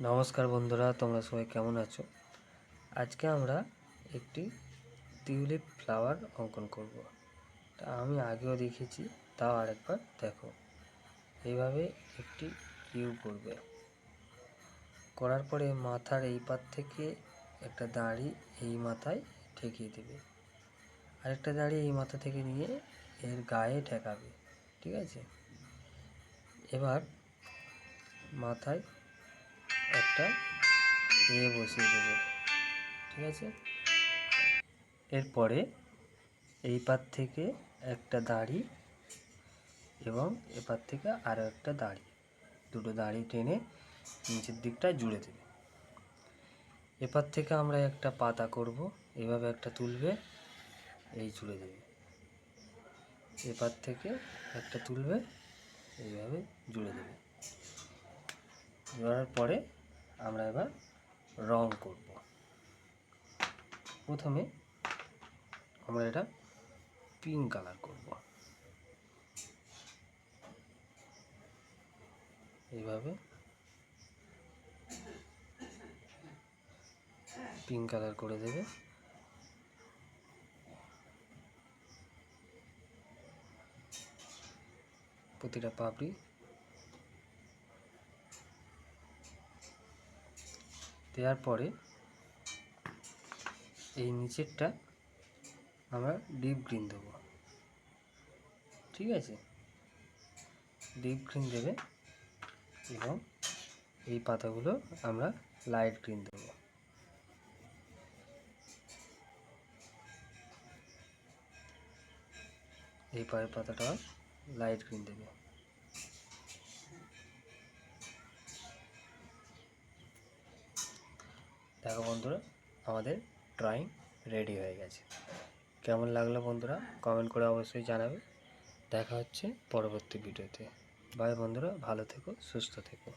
নমস্কার বন্ধুরা, তোমরা সবাই কেমন আছো? আজকে আমরা একটি টিউলিপ ফ্লাওয়ার অঙ্কন করব। তা আমি আগেও দেখেছি, তাও আরেকবার দেখো। এইভাবে একটি কিউ করবে, করার পরে মাথার এই পার থেকে একটা দাড়ি এই মাথায় ঠেকিয়ে দেবে, আরেকটা দাড়ি এই মাথা থেকে নিয়ে এর গায়ে ঠেকাবে। ঠিক আছে, এবার মাথায় একটা বসিয়ে দেবে। ঠিক আছে, এরপরে এই পার থেকে একটা দাড়ি এবং এপার থেকে আরও একটা দাড়ি, দুটো দাড়ি টেনে নিচের দিকটা জুড়ে দেবে। এপার থেকে আমরা একটা পাতা করব, এভাবে একটা তুলবে, এই জুড়ে দেবে। এপার থেকে একটা তুলবে, এইভাবে জুড়ে দেবে। জোড়ার পরে আমরা এবার রং করব। প্রথমে আমরা এটা পিঙ্ক কালার করব। এইভাবে পিঙ্ক কালার করে দেবে। প্রতিটা পাপড়ি দেওয়ার পরে এই নিচেরটা আমরা ডিপ গ্রিন দেবো। ঠিক আছে, ডিপ গ্রিন দেবে এবং এই পাতাগুলো আমরা লাইট গ্রিন দেবো। এই পরের পাতাটা লাইট গ্রিন দেবে। দেখো বন্ধুরা, আমাদের ড্রয়িং রেডি হয়ে গেছে। কেমন লাগলো বন্ধুরা, কমেন্ট করে অবশ্যই জানাবে। দেখা হচ্ছে পরবর্তী ভিডিওতে। বাই বন্ধুরা, ভালো থেকো, সুস্থ থেকো।